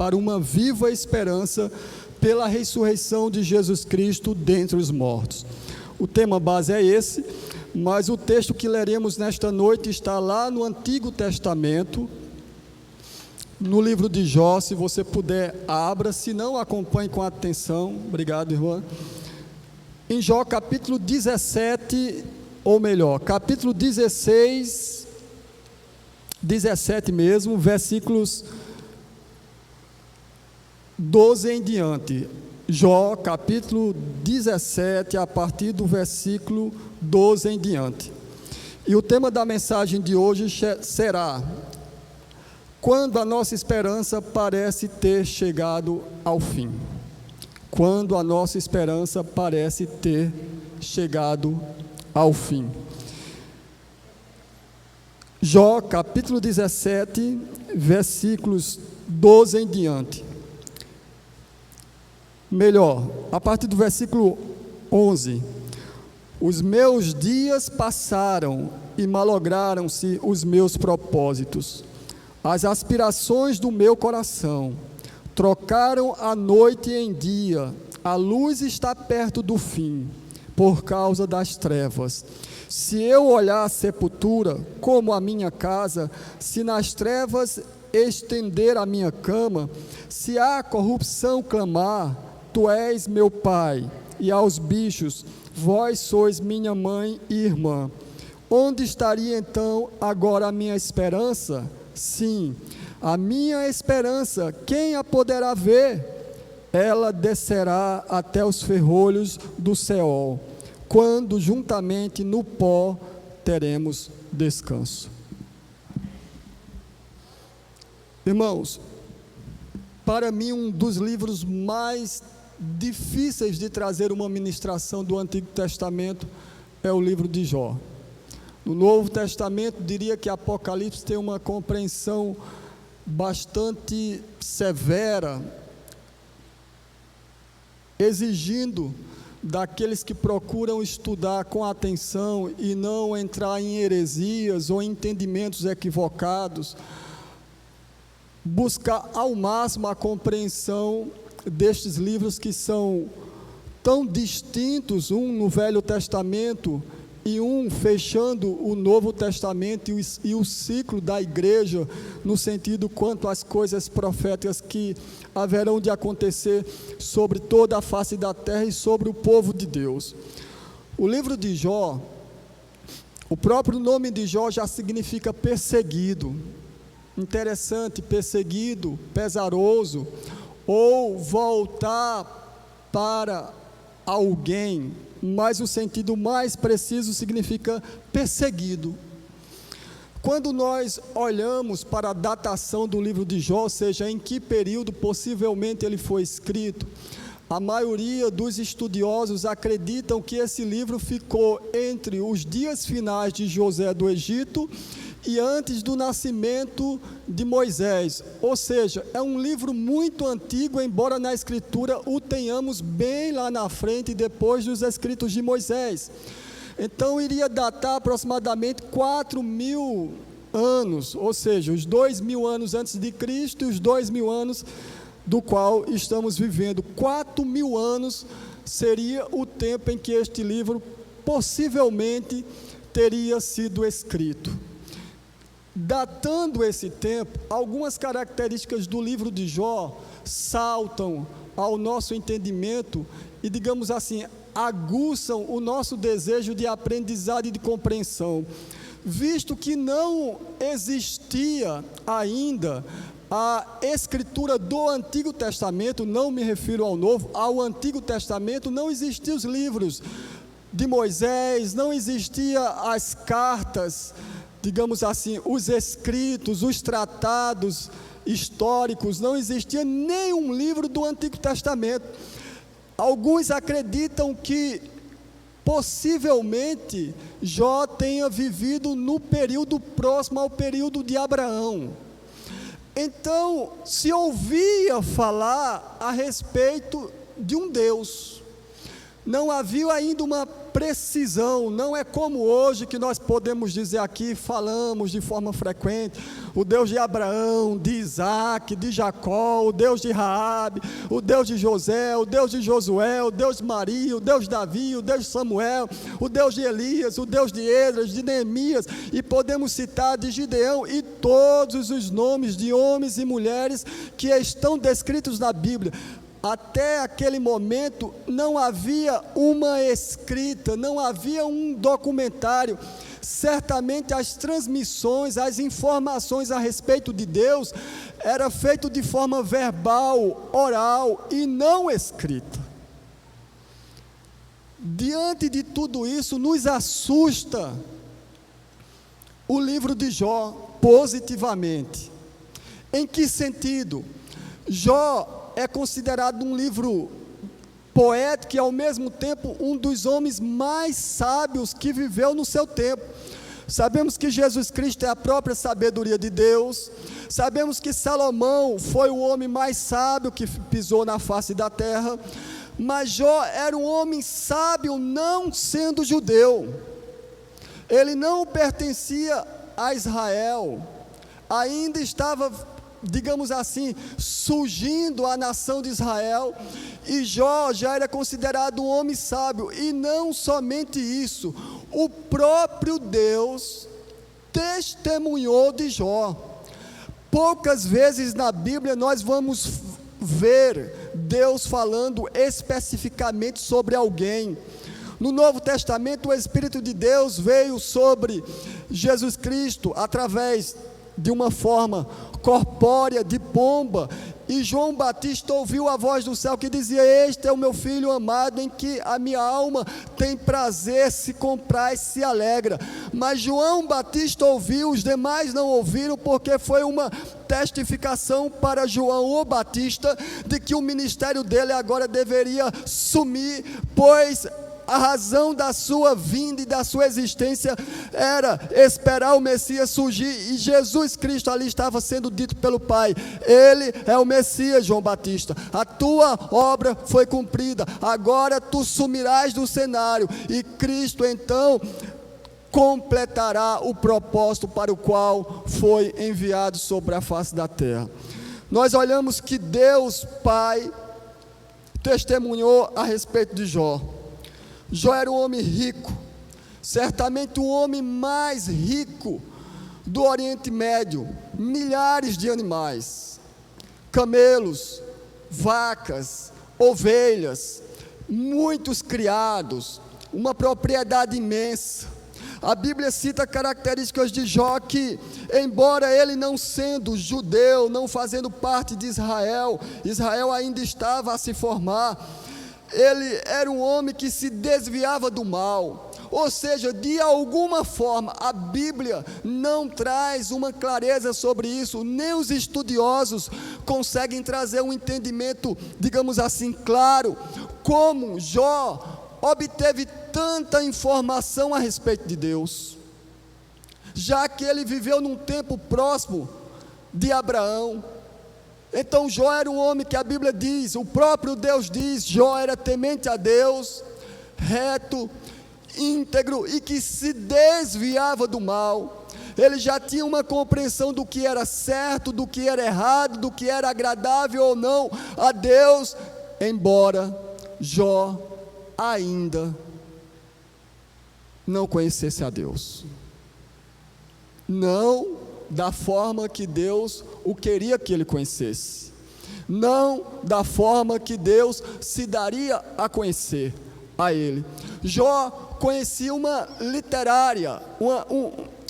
para uma viva esperança pela ressurreição de Jesus Cristo dentre os mortos. O tema base é esse, mas o texto que leremos nesta noite está lá no Antigo Testamento, no livro de Jó. Se você puder, abra, se não, acompanhe com atenção. Obrigado, irmã. Em Jó capítulo 17, ou melhor, capítulo 16, 17 mesmo, versículos 12 em diante. Jó capítulo 17, a partir do versículo 12 em diante. E o tema da mensagem de hoje será: quando a nossa esperança parece ter chegado ao fim. Quando a nossa esperança parece ter chegado ao fim. Jó capítulo 17, versículos 12 em diante. Melhor, a partir do versículo 11: os meus dias passaram e malograram-se os meus propósitos. As aspirações do meu coração trocaram a noite em dia. A luz está perto do fim, por causa das trevas. Se eu olhar a sepultura como a minha casa, se nas trevas estender a minha cama, se a corrupção clamar, tu és meu pai, e aos bichos, vós sois minha mãe e irmã. Onde estaria então agora a minha esperança? Sim, a minha esperança, quem a poderá ver? Ela descerá até os ferrolhos do Seol, quando juntamente no pó teremos descanso. Irmãos, para mim um dos livros mais difíceis de trazer uma ministração do Antigo Testamento é o livro de Jó. No Novo Testamento, diria que Apocalipse tem uma compreensão bastante severa, exigindo daqueles que procuram estudar com atenção e não entrar em heresias ou entendimentos equivocados, buscar ao máximo a compreensão destes livros que são tão distintos, um no Velho Testamento e um fechando o Novo Testamento e o ciclo da igreja, no sentido quanto às coisas proféticas que haverão de acontecer sobre toda a face da terra e sobre o povo de Deus. O livro de Jó, o próprio nome de Jó já significa perseguido. Interessante, perseguido, pesaroso, ou voltar para alguém, mas o sentido mais preciso significa perseguido. Quando nós olhamos para a datação do livro de Jó, ou seja, em que período possivelmente ele foi escrito, a maioria dos estudiosos acreditam que esse livro ficou entre os dias finais de José do Egito e antes do nascimento de Moisés, ou seja, é um livro muito antigo, embora na escritura o tenhamos bem lá na frente, depois dos escritos de Moisés. Então iria datar aproximadamente 4.000 anos, ou seja, os 2.000 anos antes de Cristo e os 2.000 anos do qual estamos vivendo. 4.000 anos seria o tempo em que este livro possivelmente teria sido escrito. Datando esse tempo, algumas características do livro de Jó saltam ao nosso entendimento e, digamos assim, aguçam o nosso desejo de aprendizado e de compreensão, visto que não existia ainda a escritura do Antigo Testamento. Não me refiro ao Novo, ao Antigo Testamento não existiam os livros de Moisés, não existiam as cartas, digamos assim, os escritos, os tratados históricos, não existia nenhum livro do Antigo Testamento. Alguns acreditam que possivelmente Jó tenha vivido no período próximo ao período de Abraão. Então, se ouvia falar a respeito de um Deus, Não havia ainda uma precisão, não é como hoje que nós podemos dizer aqui, falamos de forma frequente, o Deus de Abraão, de Isaac, de Jacó, o Deus de Raabe, o Deus de José, o Deus de Josué, o Deus de Maria, o Deus de Davi, o Deus de Samuel, o Deus de Elias, o Deus de Esdras, de Neemias, e podemos citar de Gideão e todos os nomes de homens e mulheres que estão descritos na Bíblia. Até aquele momento não havia uma escrita, não havia um documentário. Certamente as transmissões, as informações a respeito de Deus era feito de forma verbal, oral e não escrita. Diante de tudo isso, nos assusta o livro de Jó positivamente. Em que sentido? Jó é considerado um livro poético e ao mesmo tempo um dos homens mais sábios que viveu no seu tempo. Sabemos que Jesus Cristo é a própria sabedoria de Deus, sabemos que Salomão foi o homem mais sábio que pisou na face da terra, mas Jó era um homem sábio não sendo judeu, ele não pertencia a Israel, ainda estava, digamos assim, surgindo a nação de Israel, e Jó já era considerado um homem sábio, e não somente isso, o próprio Deus testemunhou de Jó. Poucas vezes na Bíblia nós vamos ver Deus falando especificamente sobre alguém. No Novo Testamento, o Espírito de Deus veio sobre Jesus Cristo através de uma forma corpórea de pomba, e João Batista ouviu a voz do céu que dizia: este é o meu filho amado, em que a minha alma tem prazer, se compraz, se alegra. Mas João Batista ouviu, os demais não ouviram, porque foi uma testificação para João o Batista, de que o ministério dele agora deveria sumir, pois a razão da sua vinda e da sua existência era esperar o Messias surgir, e Jesus Cristo ali estava sendo dito pelo Pai: ele é o Messias, João Batista, a tua obra foi cumprida, agora tu sumirás do cenário, e Cristo então completará o propósito para o qual foi enviado sobre a face da terra. Nós olhamos que Deus Pai testemunhou a respeito de Jó. Jó era um homem rico, certamente o homem mais rico do Oriente Médio, milhares de animais, camelos, vacas, ovelhas, muitos criados, uma propriedade imensa. A Bíblia cita características de Jó que, embora ele não sendo judeu, não fazendo parte de Israel, Israel ainda estava a se formar, ele era um homem que se desviava do mal, ou seja, de alguma forma, a Bíblia não traz uma clareza sobre isso, nem os estudiosos conseguem trazer um entendimento, digamos assim, claro, como Jó obteve tanta informação a respeito de Deus, já que ele viveu num tempo próximo de Abraão. Então Jó era um homem que a Bíblia diz, o próprio Deus diz, Jó era temente a Deus, reto, íntegro, e que se desviava do mal. Ele já tinha uma compreensão do que era certo, do que era errado, do que era agradável ou não a Deus, embora Jó ainda não conhecesse a Deus, não da forma que Deus o queria que ele conhecesse, não da forma que Deus se daria a conhecer a ele. Jó conhecia uma literária,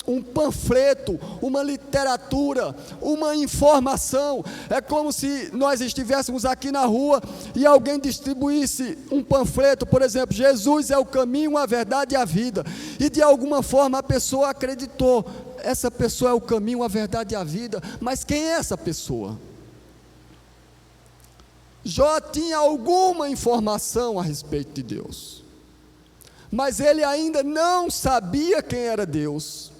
um panfleto, uma literatura, uma informação. É como se nós estivéssemos aqui na rua e alguém distribuísse um panfleto, por exemplo: Jesus é o caminho, a verdade e a vida, e de alguma forma a pessoa acreditou, essa pessoa é o caminho, a verdade e a vida, mas quem é essa pessoa? Jó tinha alguma informação a respeito de Deus, mas ele ainda não sabia quem era Deus.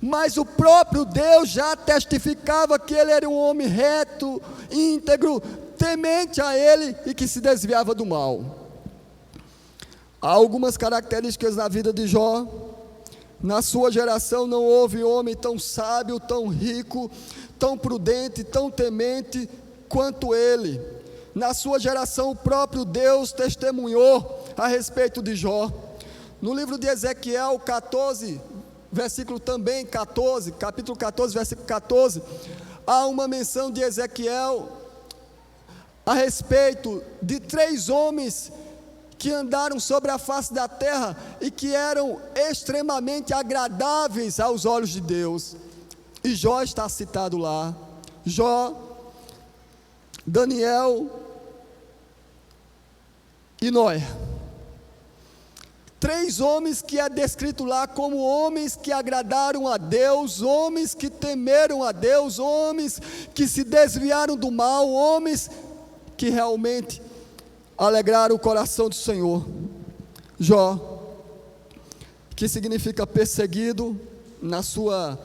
Mas o próprio Deus já testificava que ele era um homem reto, íntegro, temente a ele e que se desviava do mal. Há algumas características na vida de Jó. Na sua geração não houve homem tão sábio, tão rico, tão prudente, tão temente quanto ele. Na sua geração o próprio Deus testemunhou a respeito de Jó. No livro de Ezequiel 14, versículo também 14, capítulo 14, versículo 14, há uma menção de Ezequiel a respeito de 3 homens que andaram sobre a face da terra e que eram extremamente agradáveis aos olhos de Deus. E Jó está citado lá. Jó, Daniel e Noé. 3 homens que é descrito lá como homens que agradaram a Deus, homens que temeram a Deus, homens que se desviaram do mal, homens que realmente alegraram o coração do Senhor. Jó, que significa perseguido, na sua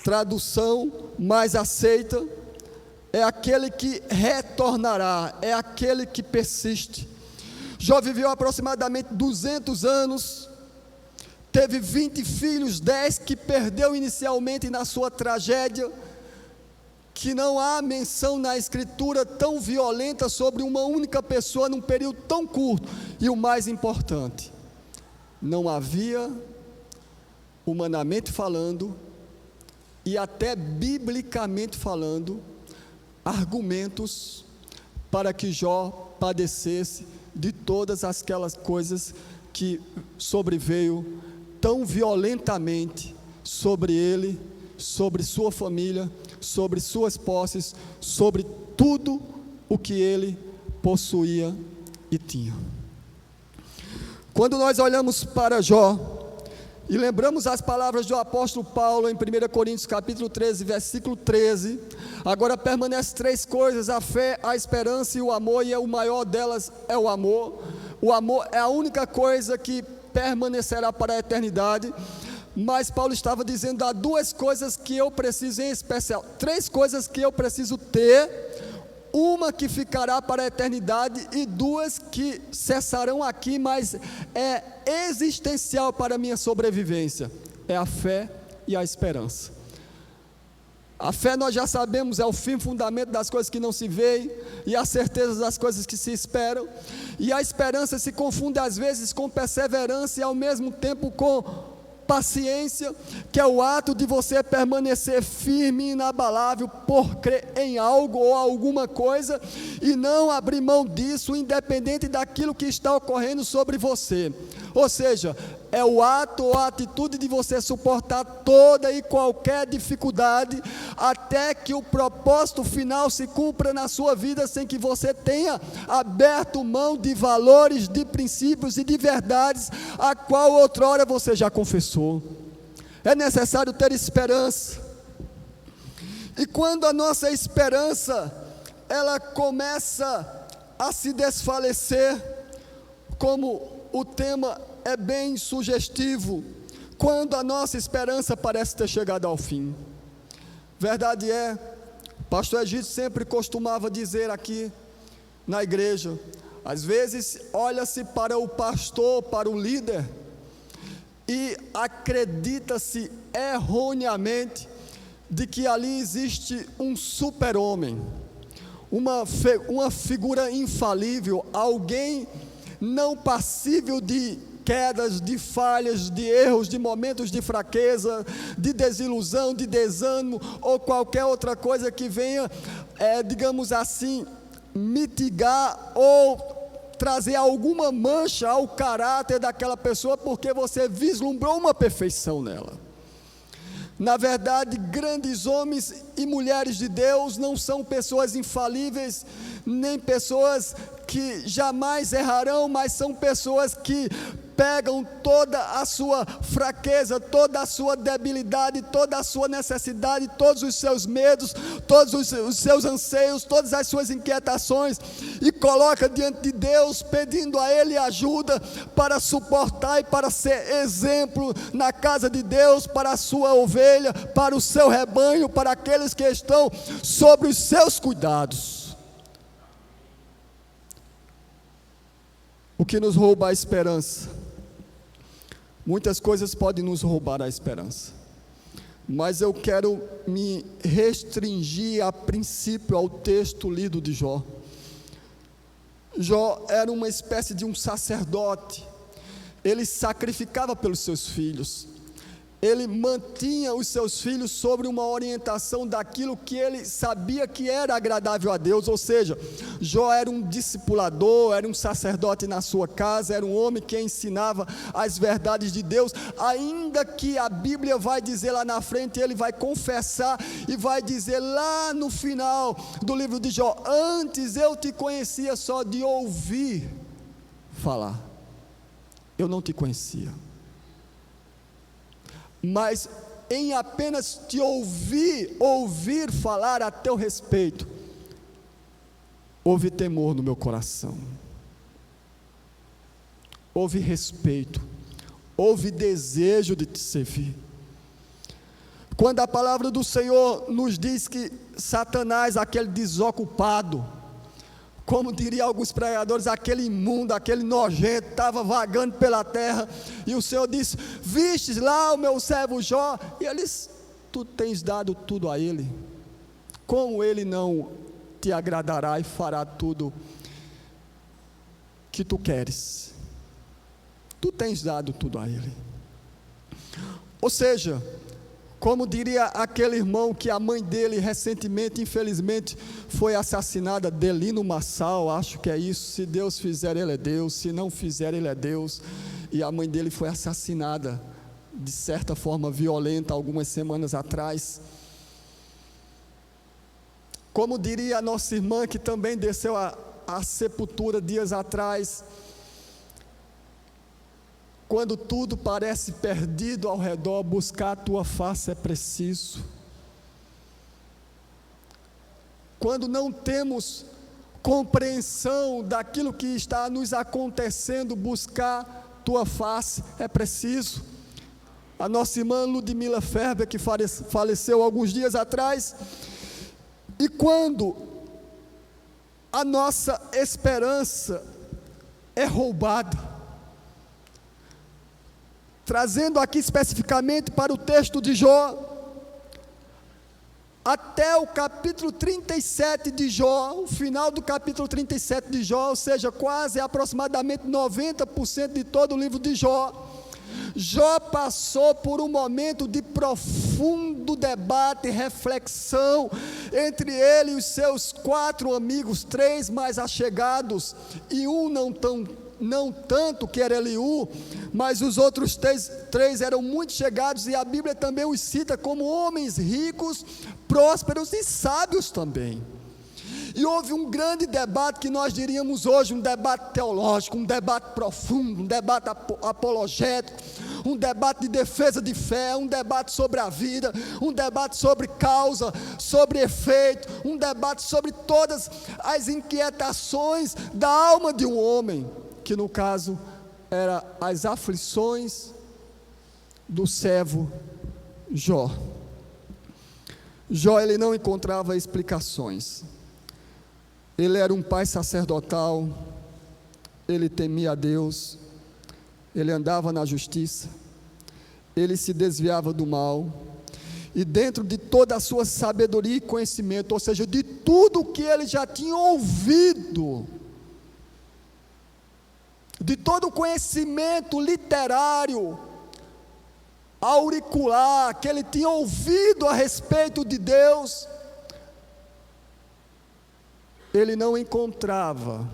tradução mais aceita, é aquele que retornará, é aquele que persiste. Jó viveu aproximadamente 200 anos, teve 20 filhos, 10 que perdeu inicialmente na sua tragédia, que não há menção na escritura tão violenta sobre uma única pessoa num período tão curto. E o mais importante, não havia, humanamente falando, e até biblicamente falando, argumentos para que Jó padecesse de todas aquelas coisas que sobreveio tão violentamente sobre ele, sobre sua família, sobre suas posses, sobre tudo o que ele possuía e tinha. Quando nós olhamos para Jó e lembramos as palavras do apóstolo Paulo em 1 Coríntios capítulo 13, versículo 13, agora permanecem 3 coisas: a fé, a esperança e o amor, e o maior delas é o amor. O amor é a única coisa que permanecerá para a eternidade. Mas Paulo estava dizendo: há 2 coisas que eu preciso em especial, 3 coisas que eu preciso ter, uma que ficará para a eternidade e 2 que cessarão aqui, mas é existencial para a minha sobrevivência: é a fé e a esperança. A fé, nós já sabemos, é o firme fundamento das coisas que não se veem e a certeza das coisas que se esperam. E a esperança se confunde às vezes com perseverança e ao mesmo tempo com paciência, que é o ato de você permanecer firme e inabalável por crer em algo ou alguma coisa e não abrir mão disso, independente daquilo que está ocorrendo sobre você. Ou seja, é o ato ou a atitude de você suportar toda e qualquer dificuldade até que o propósito final se cumpra na sua vida, sem que você tenha aberto mão de valores, de princípios e de verdades a qual outrora você já confessou. É necessário ter esperança. E quando a nossa esperança ela começa a se desfalecer, como o tema é bem sugestivo, quando a nossa esperança parece ter chegado ao fim. Verdade é, pastor Egídio sempre costumava dizer aqui na igreja, às vezes olha-se para o pastor, para o líder, e acredita-se erroneamente de que ali existe um super-homem, uma figura infalível, alguém não passível de quedas, de falhas, de erros, de momentos de fraqueza, de desilusão, de desânimo ou qualquer outra coisa que venha, digamos assim, mitigar ou trazer alguma mancha ao caráter daquela pessoa, porque você vislumbrou uma perfeição nela. Na verdade, grandes homens e mulheres de Deus não são pessoas infalíveis, nem pessoas que jamais errarão, mas são pessoas que pegam toda a sua fraqueza, toda a sua debilidade, toda a sua necessidade, todos os seus medos, todos os seus anseios, todas as suas inquietações, e coloca diante de Deus, pedindo a Ele ajuda para suportar e para ser exemplo na casa de Deus, para a sua ovelha, para o seu rebanho, para aqueles que estão sobre os seus cuidados. O que nos rouba a esperança? Muitas coisas podem nos roubar a esperança, mas eu quero me restringir a princípio ao texto lido de Jó. Jó era uma espécie de um sacerdote. Ele sacrificava pelos seus filhos, ele mantinha os seus filhos sobre uma orientação daquilo que ele sabia que era agradável a Deus. Ou seja, Jó era um discipulador, era um sacerdote na sua casa, era um homem que ensinava as verdades de Deus, ainda que a Bíblia vai dizer lá na frente, ele vai confessar e vai dizer lá no final do livro de Jó: antes eu te conhecia só de ouvir falar, eu não te conhecia, mas em apenas te ouvir falar a teu respeito, houve temor no meu coração, houve respeito, houve desejo de te servir. Quando a palavra do Senhor nos diz que Satanás, aquele desocupado, como diriam alguns pregadores, aquele imundo, aquele nojento, estava vagando pela terra, e o Senhor disse: vistes lá o meu servo Jó, e eles: tu tens dado tudo a ele, como ele não te agradará e fará tudo que tu queres? Tu tens dado tudo a ele. Ou seja, como diria aquele irmão que a mãe dele recentemente, infelizmente, foi assassinada, Delino Massal, acho que é isso: se Deus fizer, ele é Deus, se não fizer, ele é Deus. E a mãe dele foi assassinada de certa forma violenta algumas semanas atrás. Como diria a nossa irmã que também desceu à sepultura dias atrás: quando tudo parece perdido ao redor, buscar a tua face é preciso. Quando não temos compreensão daquilo que está nos acontecendo, buscar tua face é preciso. A nossa irmã Ludmila Ferber, que faleceu alguns dias atrás, e quando a nossa esperança é roubada, trazendo aqui especificamente para o texto de Jó, até o capítulo 37 de Jó, o final do capítulo 37 de Jó, ou seja, quase aproximadamente 90% de todo o livro de Jó, Jó passou por um momento de profundo debate e reflexão entre ele e os seus 4 amigos, 3 mais achegados e um não tanto, que era Eliú, mas os outros três eram muito chegados, e a Bíblia também os cita como homens ricos, prósperos e sábios também. E houve um grande debate, que nós diríamos hoje um debate teológico, um debate profundo, um debate apologético, um debate de defesa de fé, um debate sobre a vida, um debate sobre causa, sobre efeito, um debate sobre todas as inquietações da alma de um homem, que no caso era as aflições do servo Jó. Jó, ele não encontrava explicações. Ele era um pai sacerdotal, ele temia a Deus, ele andava na justiça, ele se desviava do mal, e dentro de toda a sua sabedoria e conhecimento, ou seja, de tudo que ele já tinha ouvido, de todo o conhecimento literário, auricular, que ele tinha ouvido a respeito de Deus, ele não encontrava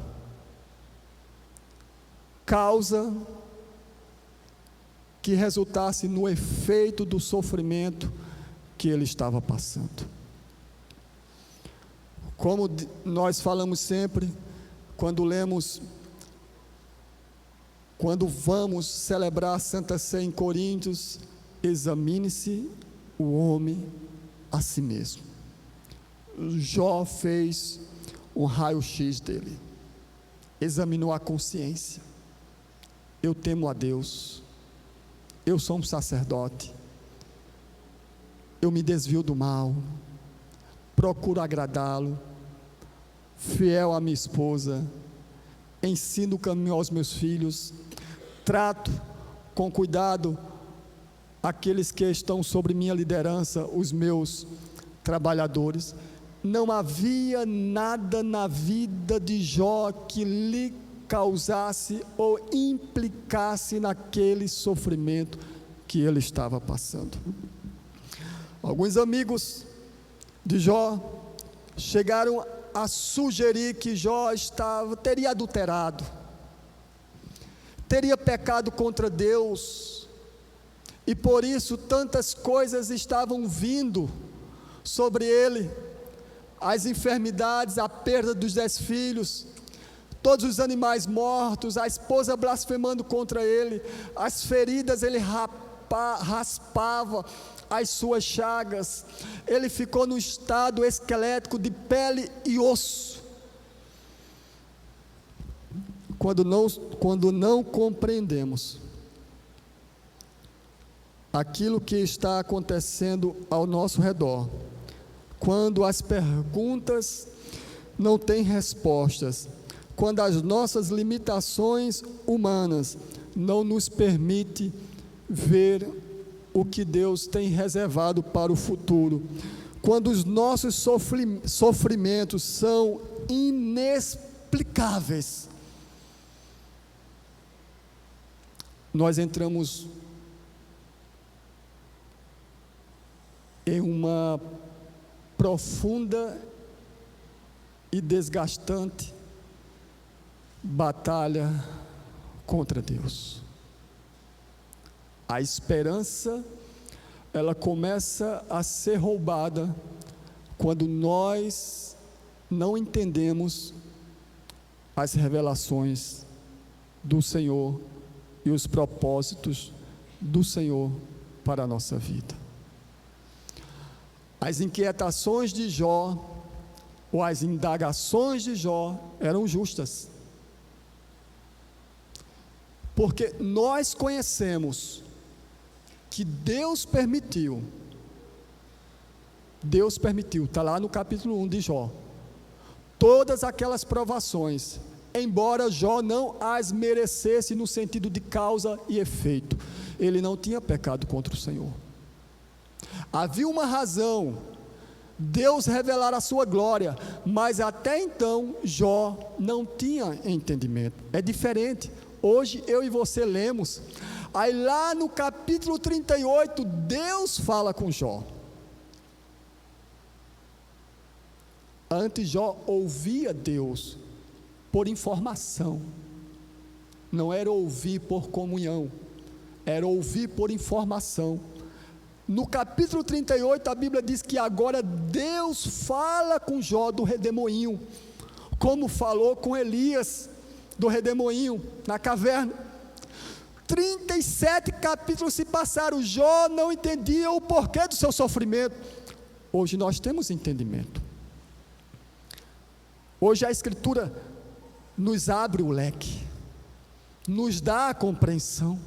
causa que resultasse no efeito do sofrimento que ele estava passando. Como nós falamos sempre, quando vamos celebrar a Santa Ceia em Coríntios: examine-se o homem a si mesmo. Jó fez um raio-x dele, examinou a consciência: eu temo a Deus, eu sou um sacerdote, eu me desvio do mal, procuro agradá-lo, fiel à minha esposa, ensino o caminho aos meus filhos, trato com cuidado aqueles que estão sobre minha liderança, os meus trabalhadores. Não havia nada na vida de Jó que lhe causasse ou implicasse naquele sofrimento que ele estava passando. Alguns amigos de Jó chegaram a sugerir que Jó teria adulterado, teria pecado contra Deus, e por isso tantas coisas estavam vindo sobre ele, as enfermidades, a perda dos 10 filhos, todos os animais mortos, a esposa blasfemando contra ele, as feridas ele raspava as suas chagas, ele ficou no estado esquelético de pele e osso. Quando não compreendemos aquilo que está acontecendo ao nosso redor, quando as perguntas não têm respostas, quando as nossas limitações humanas não nos permitem ver o que Deus tem reservado para o futuro, quando os nossos sofrimentos são inexplicáveis, nós entramos em uma profunda e desgastante batalha contra Deus. A esperança, ela começa a ser roubada quando nós não entendemos as revelações do Senhor e os propósitos do Senhor para a nossa vida. As inquietações de Jó, ou as indagações de Jó, eram justas, porque nós conhecemos que Deus permitiu, está lá no capítulo 1 de Jó, todas aquelas provações, embora Jó não as merecesse no sentido de causa e efeito, ele não tinha pecado contra o Senhor. Havia uma razão, Deus revelar a sua glória, mas até então Jó não tinha entendimento. É diferente. Hoje eu e você lemos, aí lá no capítulo 38, Deus fala com Jó. Antes Jó ouvia Deus por informação, não era ouvir por comunhão, era ouvir por informação. No capítulo 38 a Bíblia diz que agora Deus fala com Jó do redemoinho, como falou com Elias do redemoinho na caverna. 37 capítulos se passaram, Jó não entendia o porquê do seu sofrimento. Hoje nós temos entendimento. Hoje a Escritura nos abre o leque, nos dá a compreensão.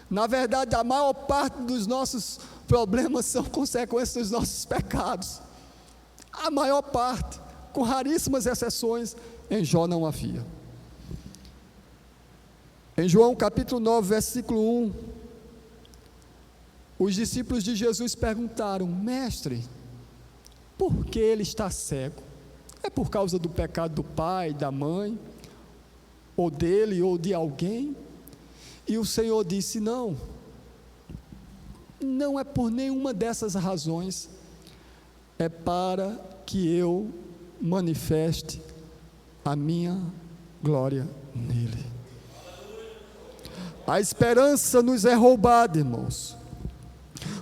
Na verdade, a maior parte dos nossos problemas são consequências dos nossos pecados. A maior parte, com raríssimas exceções, em Jó não havia. Em João capítulo 9, versículo 1, os discípulos de Jesus perguntaram: Mestre, por que ele está cego? É por causa do pecado do pai, da mãe, ou dele, ou de alguém? E o Senhor disse: não é por nenhuma dessas razões, é para que eu manifeste a minha glória nele. A esperança nos é roubada, irmãos,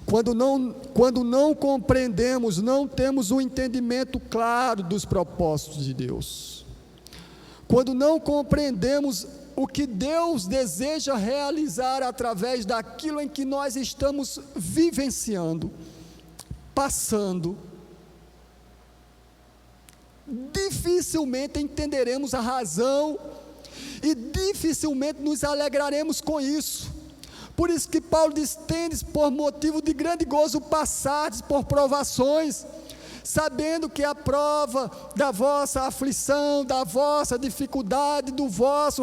quando não compreendemos, não temos um entendimento claro dos propósitos de Deus, quando não compreendemos o que Deus deseja realizar através daquilo em que nós estamos vivenciando, passando, dificilmente entenderemos a razão e dificilmente nos alegraremos com isso. Por isso que Paulo diz: tendes por motivo de grande gozo passardes por provações, sabendo que a prova da vossa aflição, da vossa dificuldade, do vosso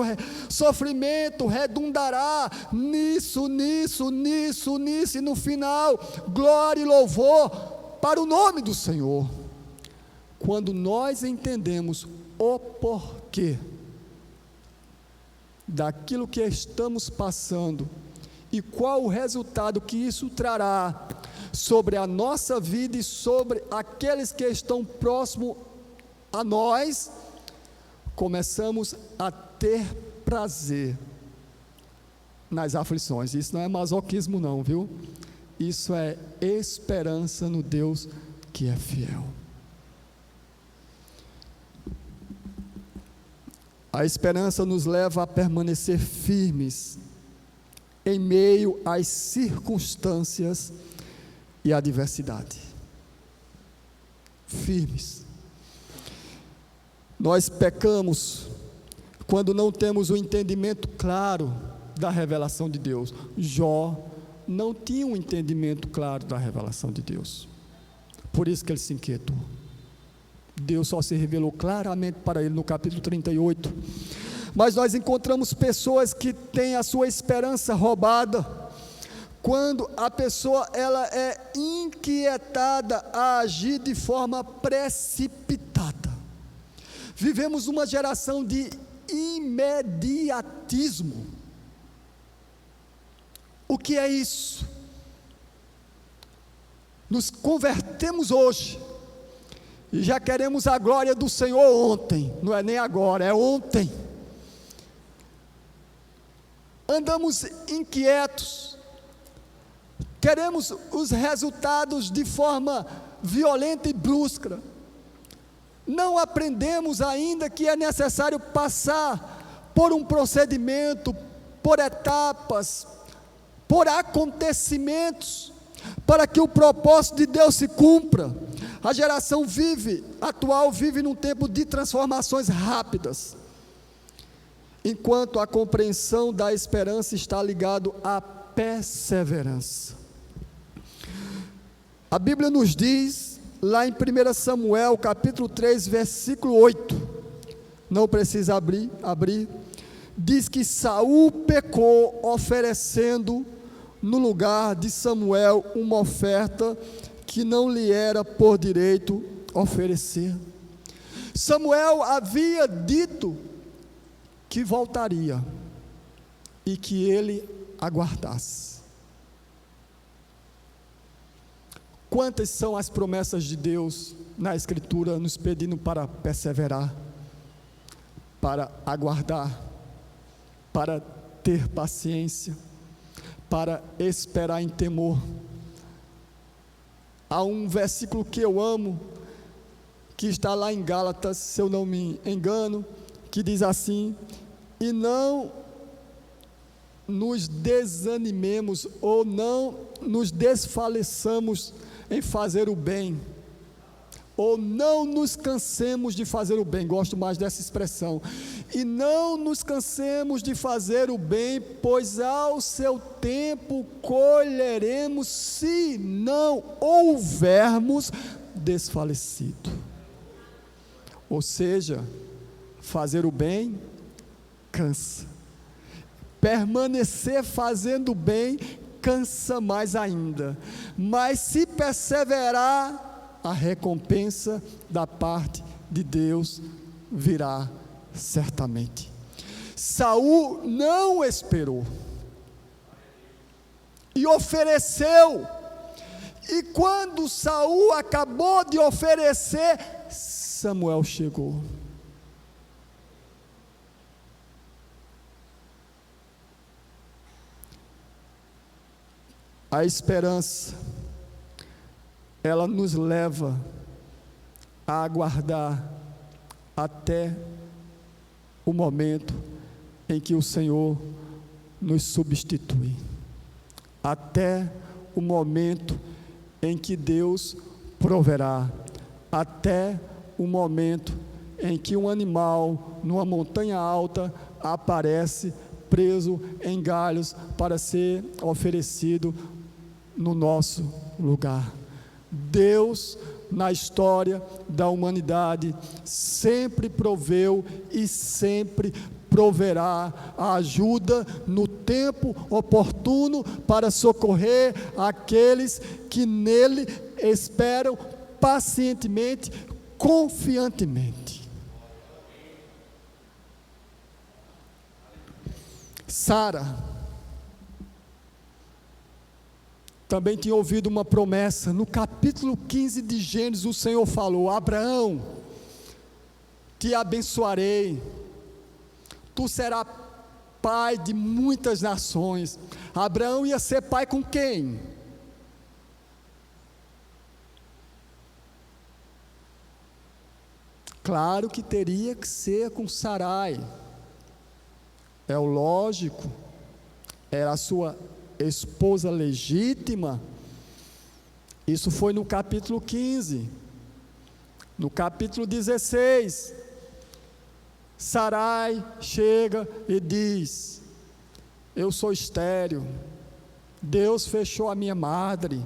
sofrimento redundará nisso, e no final, glória e louvor para o nome do Senhor. Quando nós entendemos o porquê daquilo que estamos passando e qual o resultado que isso trará sobre a nossa vida e sobre aqueles que estão próximos a nós, começamos a ter prazer nas aflições. Isso não é masoquismo não, viu? Isso é esperança no Deus que é fiel. A esperança nos leva a permanecer firmes em meio às circunstâncias e adversidade. Firmes. Nós pecamos quando não temos o entendimento claro da revelação de Deus. Jó não tinha um entendimento claro da revelação de Deus, por isso que ele se inquietou. Deus só se revelou claramente para ele no capítulo 38, mas nós encontramos pessoas que têm a sua esperança roubada, quando a pessoa ela é inquietada a agir de forma precipitada. Vivemos uma geração de imediatismo. O que é isso? Nos convertemos hoje e já queremos a glória do Senhor ontem, não é nem agora, é ontem. Andamos inquietos, queremos os resultados de forma violenta e brusca. Não aprendemos ainda que é necessário passar por um procedimento, por etapas, por acontecimentos, para que o propósito de Deus se cumpra. A geração atual vive num tempo de transformações rápidas, enquanto a compreensão da esperança está ligado à perseverança. A Bíblia nos diz, lá em 1 Samuel, capítulo 3, versículo 8, não precisa abrir, diz que Saul pecou oferecendo no lugar de Samuel uma oferta que não lhe era por direito oferecer. Samuel havia dito que voltaria e que ele aguardasse. Quantas são as promessas de Deus na Escritura nos pedindo para perseverar, para aguardar, para ter paciência, para esperar em temor. Há um versículo que eu amo, que está lá em Gálatas, se eu não me engano, que diz assim: e não nos desanimemos ou não nos desfaleçamos em fazer o bem, ou não nos cansemos de fazer o bem. Gosto mais dessa expressão. E não nos cansemos de fazer o bem, pois ao seu tempo colheremos, se não houvermos desfalecido. Ou seja, fazer o bem cansa, permanecer fazendo o bem cansa mais ainda, mas se perseverar, a recompensa da parte de Deus virá certamente. Saul não esperou e ofereceu, e quando Saul acabou de oferecer, Samuel chegou. A esperança, ela nos leva a aguardar até o momento em que o Senhor nos substitui, até o momento em que Deus proverá, até o momento em que um animal numa montanha alta aparece preso em galhos para ser oferecido no nosso lugar. Deus na história da humanidade, sempre proveu e sempre proverá a ajuda no tempo oportuno para socorrer aqueles que nele esperam pacientemente, confiantemente. Sara também tinha ouvido uma promessa. No capítulo 15 de Gênesis, o Senhor falou: Abraão, te abençoarei, tu serás pai de muitas nações. Abraão ia ser pai com quem? Claro que teria que ser com Sarai. É o lógico, era a sua esposa legítima. Isso foi no capítulo 15. No capítulo 16, Sarai chega e diz: eu sou estéril, Deus fechou a minha madre,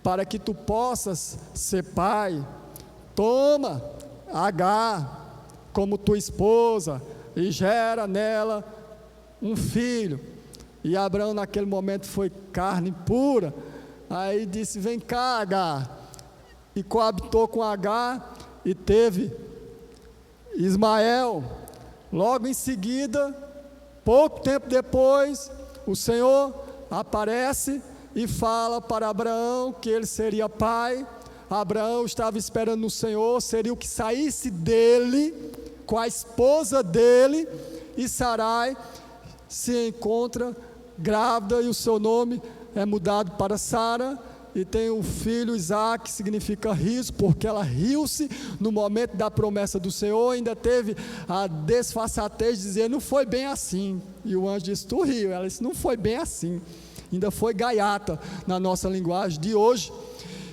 para que tu possas ser pai, toma Agar como tua esposa e gera nela um filho. E Abraão naquele momento foi carne pura, aí disse: vem cá, Agar, e coabitou com Agar e teve Ismael. Logo em seguida, pouco tempo depois, o Senhor aparece e fala para Abraão que ele seria pai. Abraão estava esperando no Senhor, seria o que saísse dele, com a esposa dele, e Sarai se encontra grávida e o seu nome é mudado para Sara, e tem um filho, Isaac, que significa riso, porque ela riu-se no momento da promessa do Senhor. Ainda teve a desfaçatez de dizer: não foi bem assim, e o anjo disse: tu riu. Ela disse: não foi bem assim, ainda foi gaiata na nossa linguagem de hoje.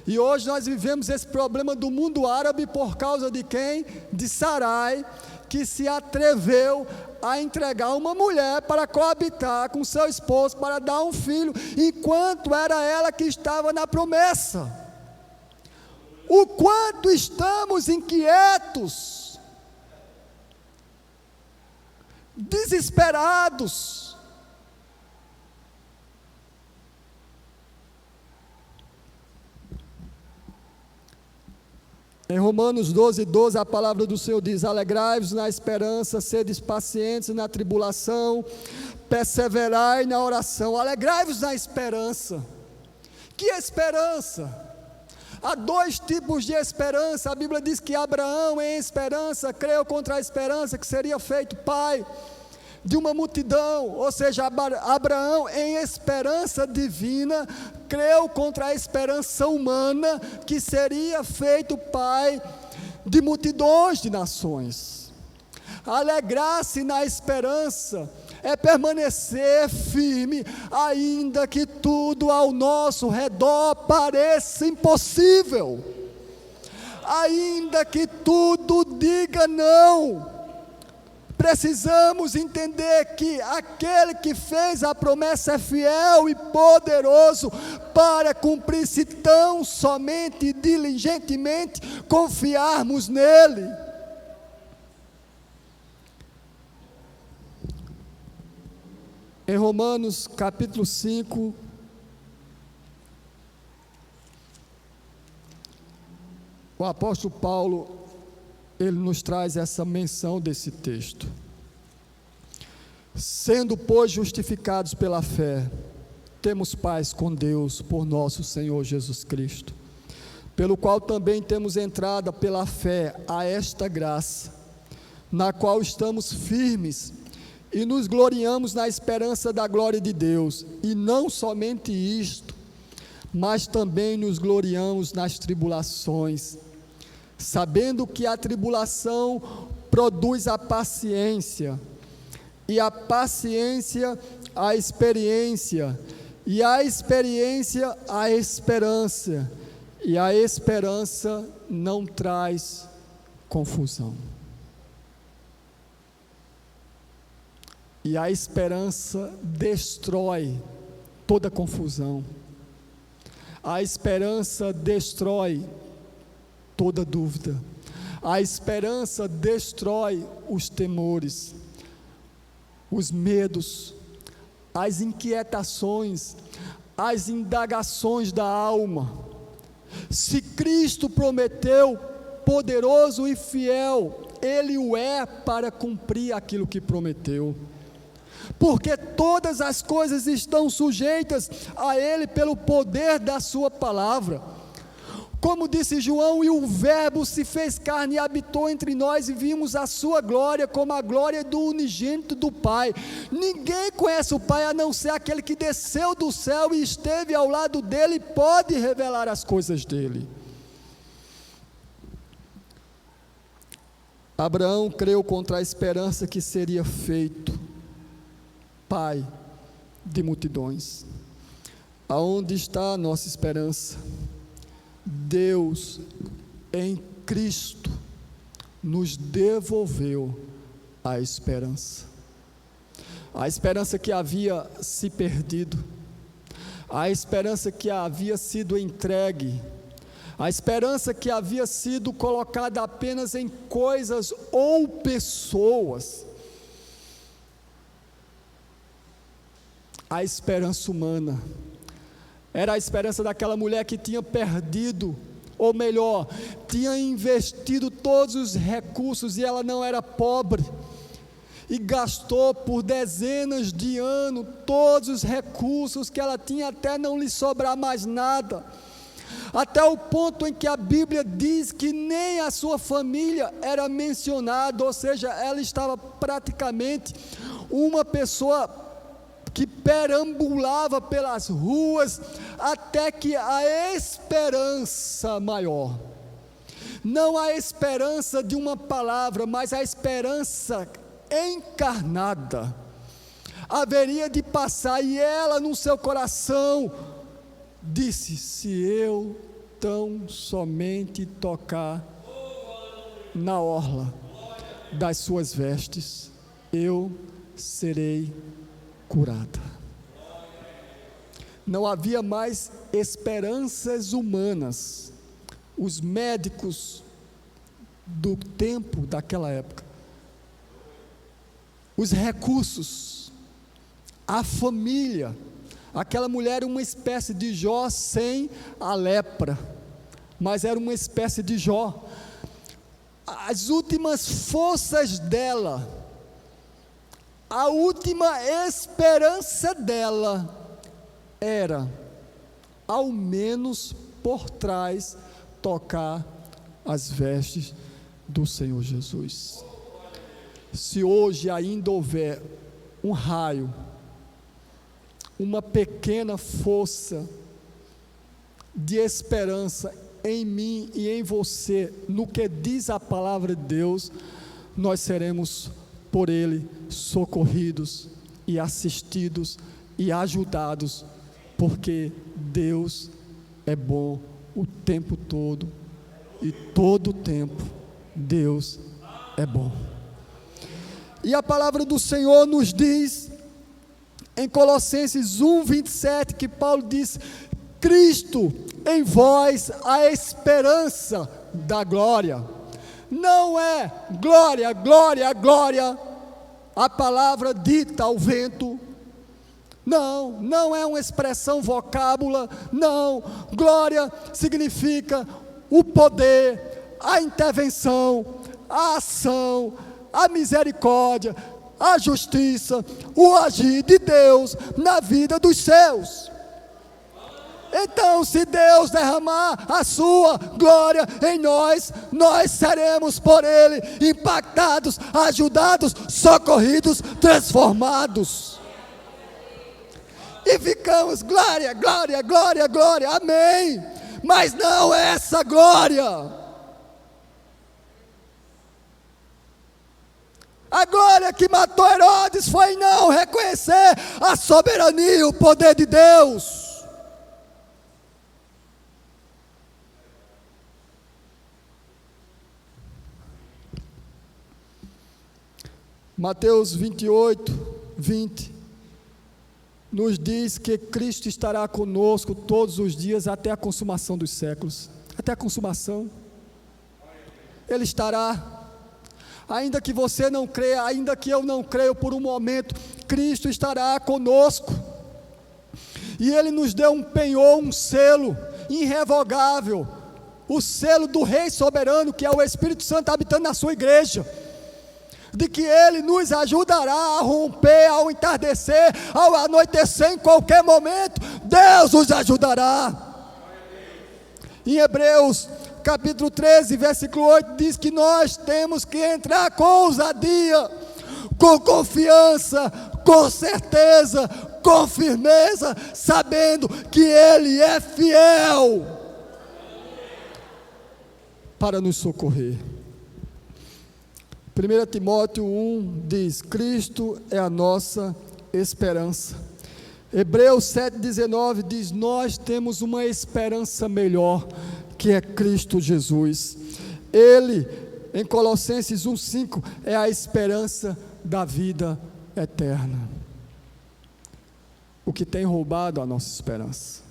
E hoje nós vivemos esse problema do mundo árabe por causa de quem? De Sarai, que se atreveu a entregar uma mulher para coabitar com seu esposo, para dar um filho, enquanto era ela que estava na promessa. O quanto estamos inquietos, desesperados. Em Romanos 12:12, a palavra do Senhor diz: alegrai-vos na esperança, sedes pacientes na tribulação, perseverai na oração. Alegrai-vos na esperança. Que esperança? Há dois tipos de esperança. A Bíblia diz que Abraão, em esperança, creu contra a esperança que seria feito pai de uma multidão. Ou seja, Abraão, em esperança divina, creu contra a esperança humana que seria feito pai de multidões de nações. Alegrar-se na esperança é permanecer firme, ainda que tudo ao nosso redor pareça impossível, ainda que tudo diga não. Precisamos entender que aquele que fez a promessa é fiel e poderoso para cumprir, se tão somente e diligentemente confiarmos nele. Em Romanos capítulo 5, o apóstolo Paulo, ele nos traz essa menção desse texto. Sendo, pois, justificados pela fé, temos paz com Deus por nosso Senhor Jesus Cristo, pelo qual também temos entrada pela fé a esta graça, na qual estamos firmes e nos gloriamos na esperança da glória de Deus. E não somente isto, mas também nos gloriamos nas tribulações, sabendo que a tribulação produz a paciência, e a paciência a experiência, e a experiência a esperança, e a esperança não traz confusão. E a esperança destrói toda confusão. A esperança destrói toda dúvida. A esperança destrói os temores, os medos, as inquietações, as indagações da alma. Se Cristo prometeu, poderoso e fiel, Ele o é para cumprir aquilo que prometeu. Porque todas as coisas estão sujeitas a Ele pelo poder da sua palavra. Como disse João, e o Verbo se fez carne e habitou entre nós, e vimos a sua glória como a glória do unigênito do Pai. Ninguém conhece o Pai a não ser aquele que desceu do céu e esteve ao lado dele e pode revelar as coisas dele. Abraão creu contra a esperança que seria feito pai de multidões. Aonde está a nossa esperança? Deus em Cristo nos devolveu a esperança que havia se perdido, a esperança que havia sido entregue, a esperança que havia sido colocada apenas em coisas ou pessoas, a esperança humana. Era a esperança daquela mulher que tinha perdido, ou melhor, tinha investido todos os recursos, e ela não era pobre, e gastou por dezenas de anos todos os recursos que ela tinha, até não lhe sobrar mais nada, até o ponto em que a Bíblia diz que nem a sua família era mencionada, ou seja, ela estava praticamente uma pessoa que perambulava pelas ruas, até que a esperança maior, não a esperança de uma palavra, mas a esperança encarnada, haveria de passar, e ela no seu coração disse: se eu tão somente tocar na orla das suas vestes, eu serei curada. Não havia mais esperanças humanas. Os médicos do tempo daquela época, os recursos, a família, aquela mulher era uma espécie de Jó sem a lepra, mas era uma espécie de Jó. As últimas forças dela, a última esperança dela era, ao menos por trás, tocar as vestes do Senhor Jesus. Se hoje ainda houver um raio, uma pequena força de esperança em mim e em você, no que diz a palavra de Deus, nós seremos por Ele socorridos e assistidos e ajudados, porque Deus é bom o tempo todo, e todo o tempo Deus é bom. E a palavra do Senhor nos diz em Colossenses 1:27, que Paulo diz: Cristo em vós, a esperança da glória. Não é glória, glória, glória, a palavra dita ao vento. Não, não é uma expressão vocábula. Não, glória significa o poder, a intervenção, a ação, a misericórdia, a justiça, o agir de Deus na vida dos seus. Então, se Deus derramar a sua glória em nós, nós seremos por Ele impactados, ajudados, socorridos, transformados. E ficamos, glória, glória, glória, glória, amém. Mas não é essa glória. A glória que matou Herodes foi não reconhecer a soberania e o poder de Deus. Mateus 28, 20. nos diz que Cristo estará conosco todos os dias até a consumação dos séculos. Até a consumação. Ele estará. Ainda que você não creia, ainda que eu não creia por um momento, Cristo estará conosco. E Ele nos deu um penhor, um selo irrevogável, o selo do Rei soberano, que é o Espírito Santo habitando na sua igreja, de que Ele nos ajudará a romper, ao entardecer, ao anoitecer, em qualquer momento, Deus nos ajudará. Em Hebreus capítulo 13, versículo 8, diz que nós temos que entrar com ousadia, com confiança, com certeza, com firmeza, sabendo que Ele é fiel para nos socorrer. 1 Timóteo 1 diz: Cristo é a nossa esperança. Hebreus 7,19 diz: nós temos uma esperança melhor, que é Cristo Jesus. Ele, em Colossenses 1,5, é a esperança da vida eterna. O que tem roubado a nossa esperança?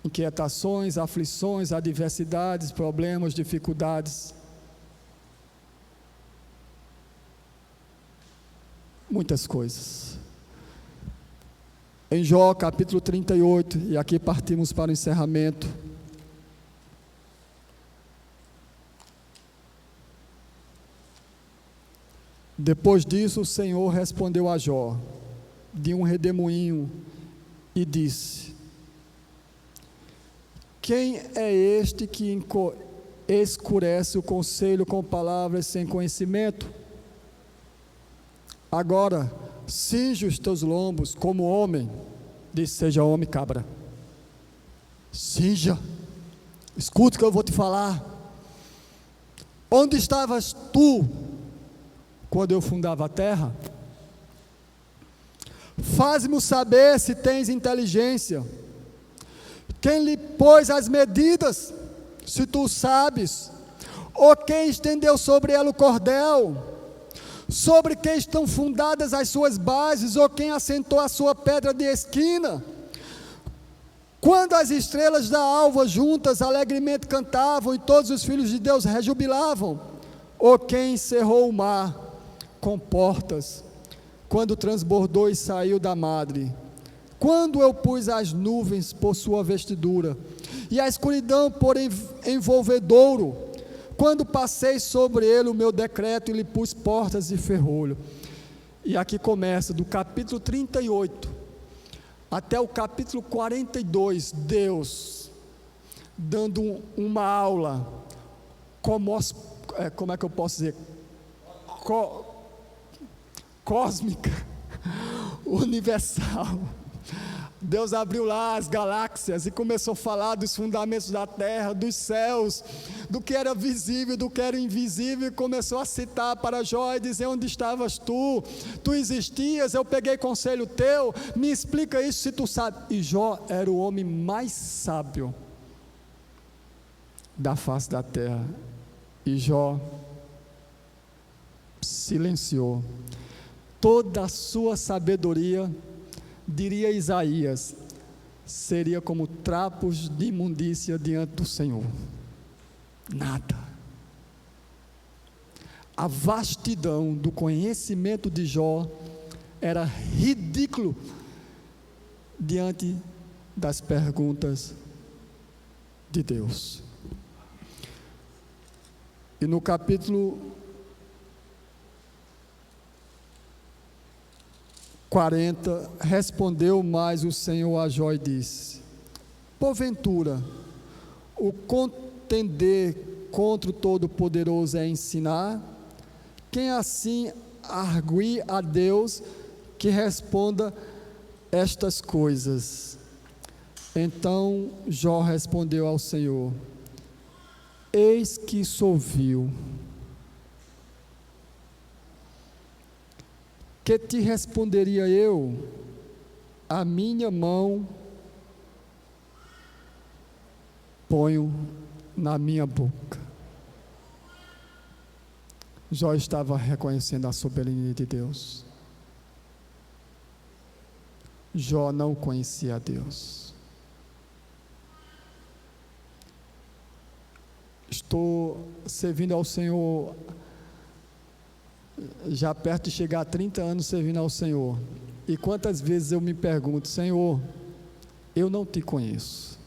Inquietações, aflições, adversidades, problemas, dificuldades. Muitas coisas. Em Jó capítulo 38, e aqui partimos para o encerramento. Depois disso, o Senhor respondeu a Jó, de um redemoinho, e disse: quem é este que escurece o conselho com palavras sem conhecimento? Agora, cinge os teus lombos como homem, diz: seja homem, cabra. Cinja, escuta o que eu vou te falar. Onde estavas tu quando eu fundava a terra? Faz-me saber se tens inteligência. Quem lhe pôs as medidas, se tu sabes? Ou quem estendeu sobre ela o cordel? Sobre quem estão fundadas as suas bases? Ou quem assentou a sua pedra de esquina? Quando as estrelas da alva juntas alegremente cantavam, e todos os filhos de Deus rejubilavam? Ou quem cerrou o mar com portas, quando transbordou e saiu da madre? Quando eu pus as nuvens por sua vestidura, e a escuridão por envolvedouro, quando passei sobre ele o meu decreto e lhe pus portas de ferrolho. E aqui começa, do capítulo 38 até o capítulo 42, Deus dando uma aula, como é que eu posso dizer, cósmica, universal. Deus abriu lá as galáxias e começou a falar dos fundamentos da terra, dos céus, do que era visível, do que era invisível, e começou a citar para Jó e dizer: onde estavas tu? Tu existias, eu peguei conselho teu, me explica isso se tu sabe. E Jó era o homem mais sábio da face da terra, e Jó silenciou. Toda a sua sabedoria, diria Isaías, seria como trapos de imundícia diante do Senhor. Nada. A vastidão do conhecimento de Jó era ridículo diante das perguntas de Deus. E no capítulo 40, respondeu mais o Senhor a Jó e disse: porventura, o contender contra o Todo-Poderoso é ensinar? Quem assim arguir a Deus que responda estas coisas? Então Jó respondeu ao Senhor: eis que sou vil. Que te responderia eu? A minha mão ponho na minha boca. Jó estava reconhecendo a soberania de Deus. Jó não conhecia a Deus. Estou servindo ao Senhor, já perto de chegar a 30 anos servindo ao Senhor. E quantas vezes eu me pergunto: Senhor, eu não te conheço.